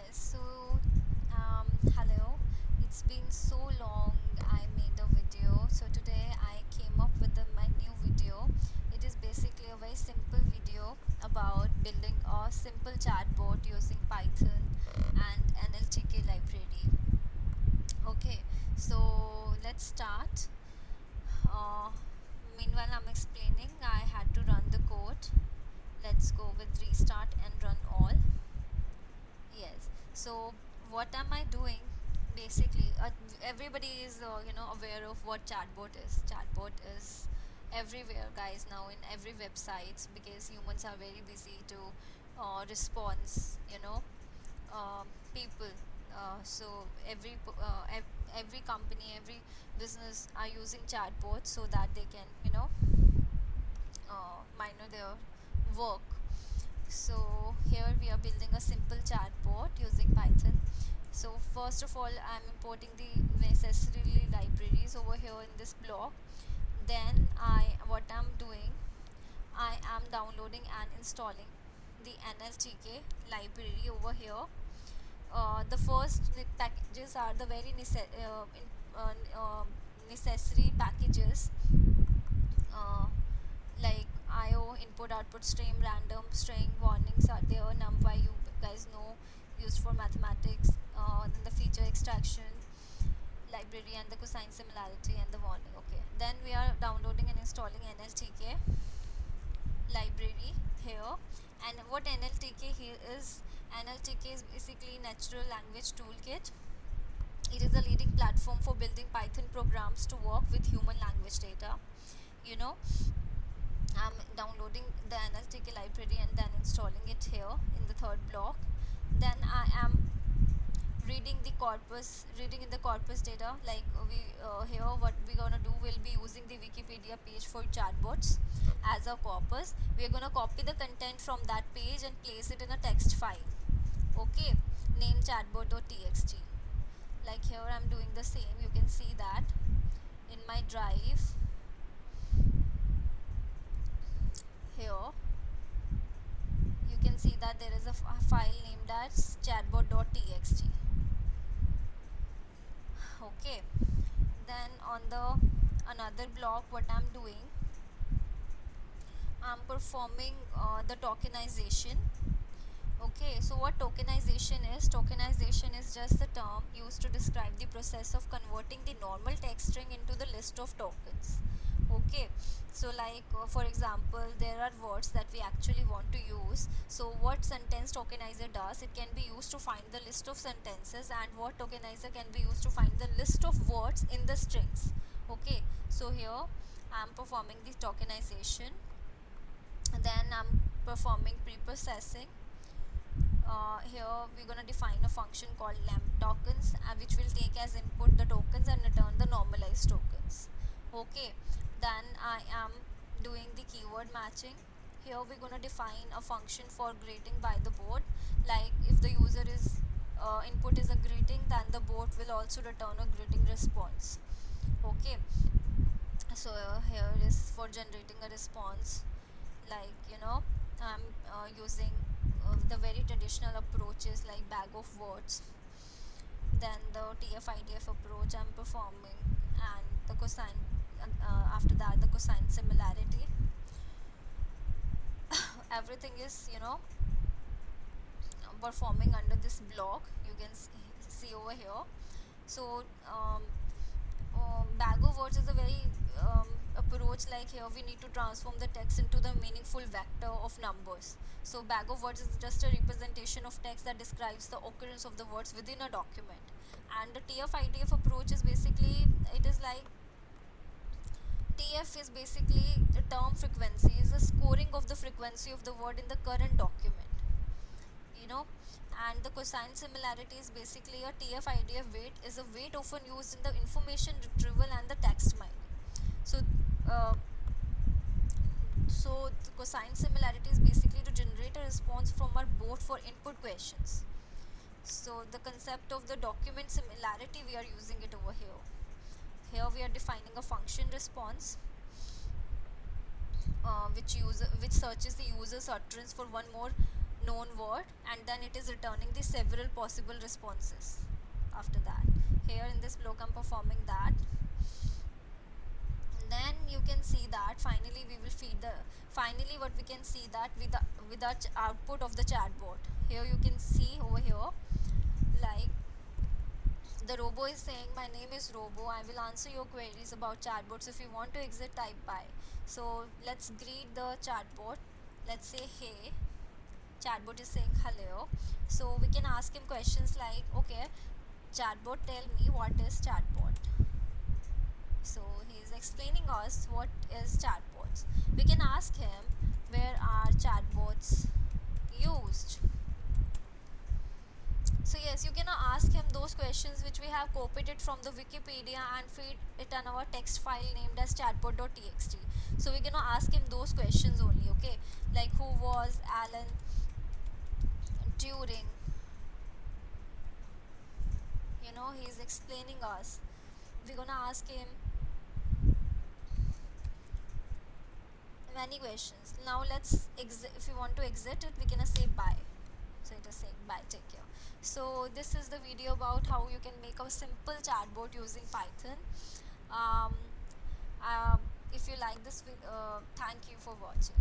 Yes, hello. It's been so long I made a video. So today I came up with my new video. It is basically a very simple video about building a simple chatbot using Python and NLTK library. Okay, so let's start. Uh, Meanwhile, I'm explaining. I had to run the code. Let's go with restart and run all. Yes. So what am I doing? Basically, everybody is aware of what chatbot is. Chatbot is everywhere, guys. Now in every websites because humans are very busy to response. People. So every company, every business are using chatbots so that they can minor their work. So here we are building a simple chatbot using Python. So first of all, I'm importing the necessary libraries over here in this block. Then what I'm doing, I am downloading and installing the NLTK library over here. The first packages are the very necessary packages, uh, like IO, input output stream, random string, warnings are there, numpy you guys know, used for mathematics, then the feature extraction library and the cosine similarity and the warning. Okay, then we are downloading and installing NLTK library here. And what NLTK here is, NLTK is basically natural language toolkit. It is a leading platform for building Python programs to work with human language data. you know I'm downloading the NLTK library and then installing it here in the third block. Then I am reading in the corpus data. Like we here, what we're gonna do, we'll be using the Wikipedia page for chatbots as a corpus. We're gonna copy the content from that page and place it in a text file. Okay, name chatbot.txt. Like here, I'm doing the same. You can see that in my drive here. You can see that there is a file named as chatbot.txt. Okay, then on the another block, what I'm doing, I'm performing the tokenization. Okay, so what tokenization is? Tokenization is just the term used to describe the process of converting the normal text string into the list of tokens. Okay, so like for example, there are words that we actually want to use. So what sentence tokenizer does, it can be used to find the list of sentences, and what tokenizer can be used to find the list of words in the strings. Okay, so here I am performing the tokenization. And then I'm performing pre-processing. Here we're going to define a function called lamp tokens, which will take as input the tokens and return the normalized tokens. Okay, then I am doing the keyword matching. Here we're going to define a function for greeting by the board. Like if the user is input is a greeting, then the bot will also return a greeting response. Okay, so here is for generating a response. Like I'm using the very traditional approaches like bag of words. Then the TF-IDF approach I'm performing, and the cosine, after that the cosine similarity. Everything is performing under this block. You can see over here. So bag of words is a very approach. Like here we need to transform the text into the meaningful vector of numbers. So bag of words is just a representation of text that describes the occurrence of the words within a document. And the TF-IDF approach is basically, it is like, TF is basically the term frequency, is the scoring of the frequency of the word in the current document. you know and the cosine similarity is basically a TF-IDF weight, is a weight often used in the information retrieval and the text mining. So uh, the cosine similarity is basically to generate a response from our bot for input questions. So the concept of the document similarity, we are using it over here. Here we are defining a function response, which searches the user's utterance for one more known word, and then it is returning the several possible responses after that. Here in this block I'm performing that. Then you can see that finally we will feed the, finally what we can see that with the output of the chatbot. Here you can see over here, like the robo is saying, my name is Robo, I will answer your queries about chatbots. If you want to exit, type by. So let's greet the chatbot. Let's say hey. Chatbot is saying hello. So we can ask him questions like, okay, chatbot, tell me what is chatbot. So he is explaining us what is chatbots. We can ask him, where are chatbots used. So yes, you can ask him those questions which we have copied it from the Wikipedia and feed it in our text file named as chatbot.txt. So we're gonna ask him those questions only, okay? Like who was Alan Turing? You know, he's explaining us. We're gonna ask him many questions. Now let's exit. If you want to exit it, we can say bye. So it is saying bye, take care. So this is the video about how you can make a simple chatbot using Python. um, if you like this video, thank you for watching.